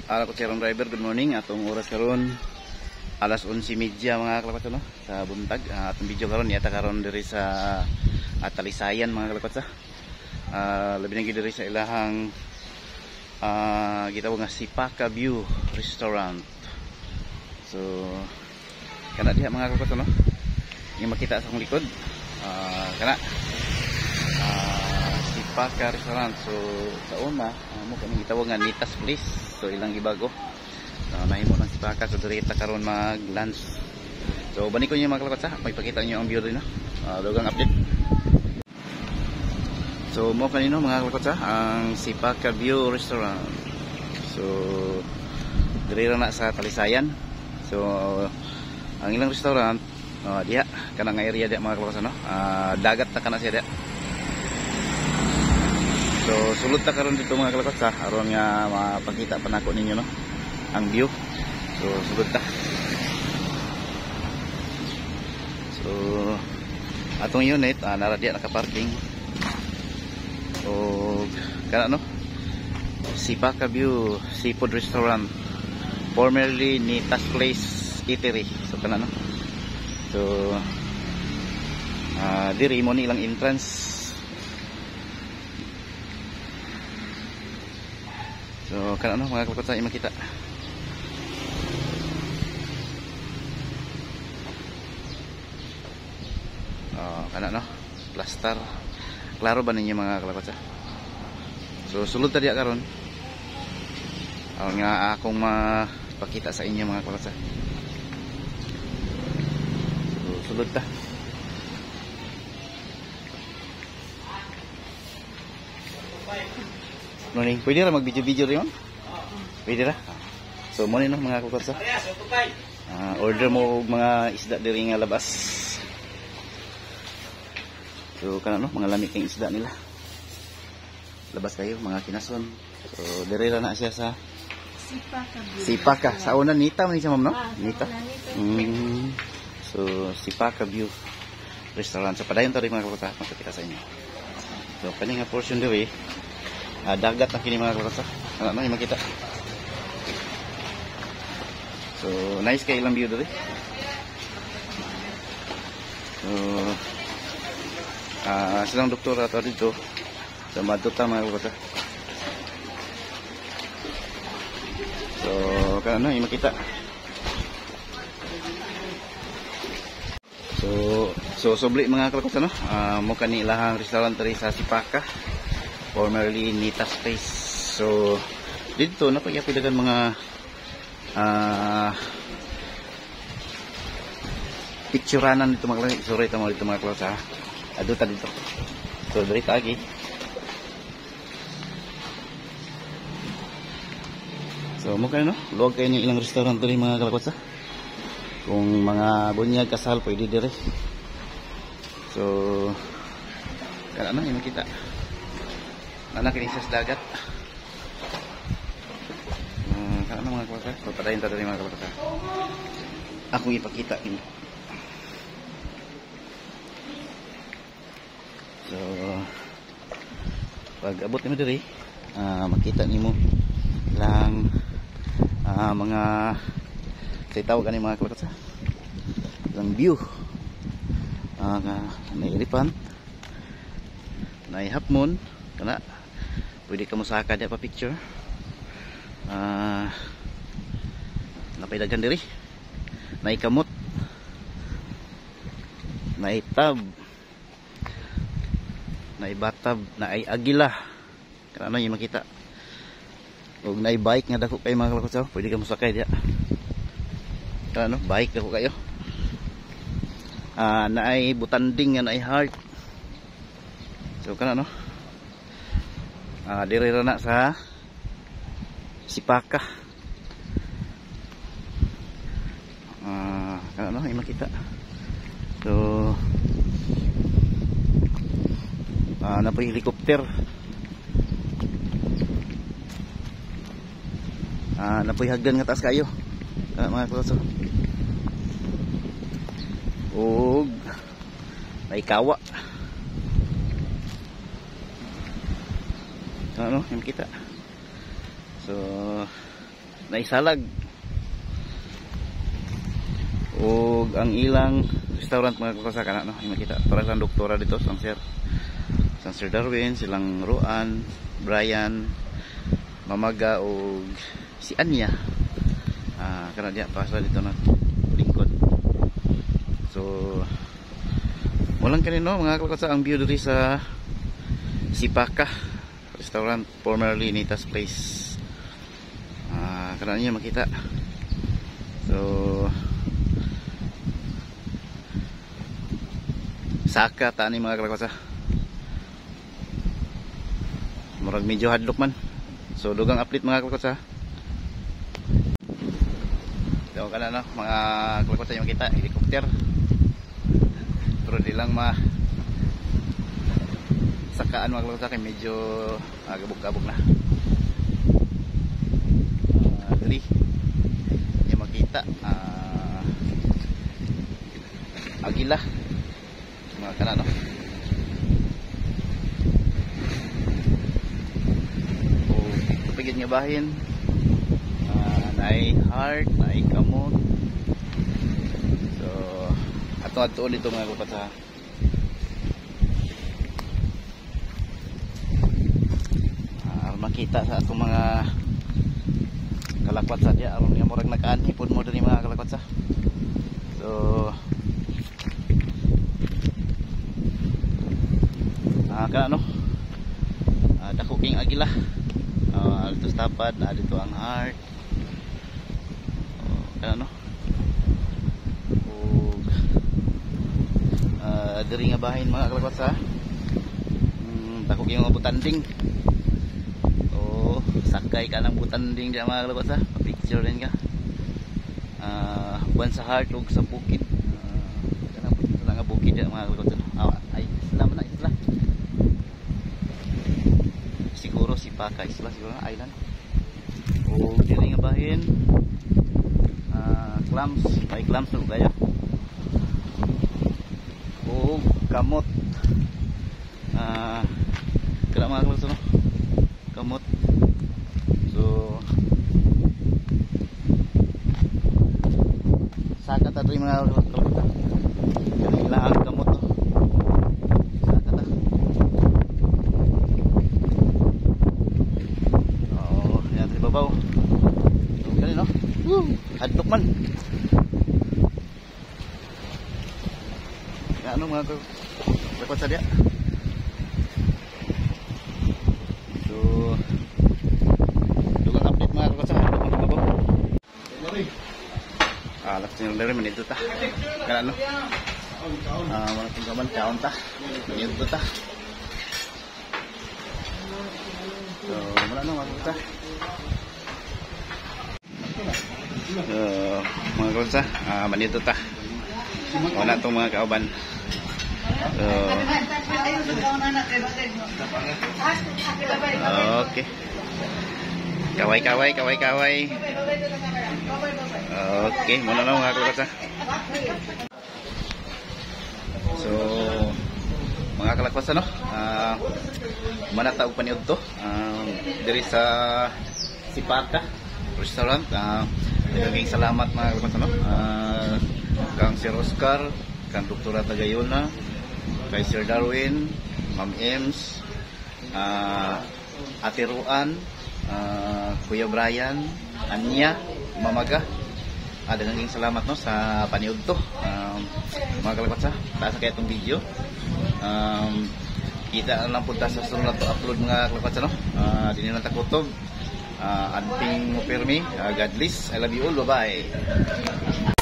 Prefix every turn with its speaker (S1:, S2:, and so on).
S1: Ala ko sirang driver, good morning. Atong oras karon alas 11:30 mga kalakotsa no sa buntag. Atong video karon yata karon diri sa Talisayan mga kalakotsa. Labi na gid diri sa ilahang gitawag nga Sipaka View Restaurant. So kana diha mga kalakotsa no. Yung makita sa akong likod kana Sipaka Restaurant. So sa una mo kami gitawag nga Nitas Place. So ilang gibago nahimo ng Sipaka. So direta karon mag lunch. So bani ko niyo mga kalakotsa, may pakita niyo ang view rin no. Dugang update. So mo kanino mga kalakotsa ang Sipaka View Restaurant. So direta na sa Talisayan. So ang ilang restaurant diha kanang area diha mga kalakotsa no. Dagat na kana siya diha. So sulod ta karon dito mga kalakotsa aron nga mapakita pa nako ninyo no ang view. So sulod ta. So atong unit nara diha naka-parking. So kana no Sipaka View Seafood Restaurant, formerly Nitas Place Eatery. So kana no. So diri mo ni ilang entrance. So kana no mga kalakotsa makita. Kana no plaster. Klaro ba ninyo mga kalakotsa? So sulod ta diha karon. Aron nga akong mapakita sa inyo mga kalakotsa. So sulod ta. Morning. Pwede ra mag-video-video rin? Pwede ra? So mo ni no mga kalakotsa. Order mo mga isda diri nga labas. So kana no mga lamig kang isda nila. Labas kayo mga kinason. So diri ra na siya sa Sipaka. Sa una Nita man siya ma'am no? Nita. So Sipaka View Restaurant. So padayon ta rin mga kalakotsa makita sa inyo. So kani nga portion diri dagat na kini mga kalakotsa. Ano na makita. So nice kay ilang view diri. So silang doktor ato dito sa Maduta mga kalakotsa. So kana no makita. So sobli mga kalakotsa no. Mo kani ilahang restaurant diri sa Sipaka, formerly Nitas Place. So dito na pagyapidagan mga picturanan dito mga kalakotsa. Sorry ta mo dito mga kalakotsa. Aduta dito. So dito lagi. So mo kayo no, luwag kayo ng ilang restaurant dito mga kalakotsa. Kung mga bunyag kasal pwede dire. So kana na yung makita. Anak ini sa dagat. Kana na mga kalakotsa. So padayon ta diri mga kalakotsa. Akong ipakita ini. So pag abot nimo diri makita nimo lang mga sitaw kani mga kalakotsa. Ang view may elephant, may half moon kana pwede ka mo saka diya pa picture. Napay daghan diri, may kamot, may tab, na batab, na ay agila. Kana yung makita. Ug na bike nga dako kay mga kalakotsa, pwede ka mosakay diha. Kana no, bike dako kayo. Na ay butanding nga na ay heart. So kana no. Diri ra na sa Sipaka. Kana no, yung makita. So napoy helicopter. Napoy hagdan nga taas kayo. Mga kalakotsa. Og may kawa. Ano, yung kita. So naisalag. O ang ilang restaurant mga kalakotsa kana no, yung makita para sa doktora dito sang Sir Darwin, silang Roan, Brian, Mamaga o si Anya. Kana dia pasa dito na lingkod. So walang kanino mga kalakotsa ang view dito sa Sipaka restaurant, formerly Nita's Place. Kana niyo makita. So saka tani mga kalakotsa. Murag medyo hadlok man. So dugang update mga kalakotsa. So kana no mga kalakotsa yung makita helicopter. Pero di lang sakaan mga kalakotsa kay medyo gabog-gabog na. Dali yung makita agila mga kana no. O pagid nga bahin naay heart, naay kamot. So ato dito mga kalakotsa. Makita sa atong mga kalakwatsa diya aron nga murag nakaanhipon mo diri mga kalakwatsa. So kana no dako king agila altos tapad dito ang heart. Kana no ug diri nga bahin mga kalakwatsa. Dako king mga butanding. Sakay ka ng butanding diya mga kalakotsa, picture din ka. Buwan sa heart ug sa bukid. Kanang nga bukid diya mga kalakotsa. Ay isla man na isla. Siguro Sipaka isla siguro island. O dili nga bahin. Clams, may clams ug kaya. O kamot. Kana mga kalakotsa no. Kamot. So saka ta diri mga kalakotsa. Kanila ang kamot no. Saka ta. Yan sa babaw. So kani no. Hadlok man. Ano mga kalakotsa dia. Alas nyo dari menit ta. Kana no. Mga tungkaman kaon ta. Menit ta. So, wala na mga kalakotsa. Mga kalakotsa, menit ta. Wala tong mga kauban. Okay. Kaway. Okay, muna na mga kalakotsa. So, mga kalakotsa no, manata og paniud to diri sa Sipaka restaurant. Daghang salamat mga kalakotsa no. Kang Sir Oscar, kang Doktora Tagayona, kay Sir Darwin, Ma'am Ems, Ate Roan, Kuya Brian, Anya, Mamaga. Daghang salamat no sa paniud to. Mga kalakotsa, taas kay itong video. Kita lang punta sa sunod to upload mga kalakotsa no. Dinhi lang ta kutob. Anting mo pirmi. God bless. I love you all. Bye-bye.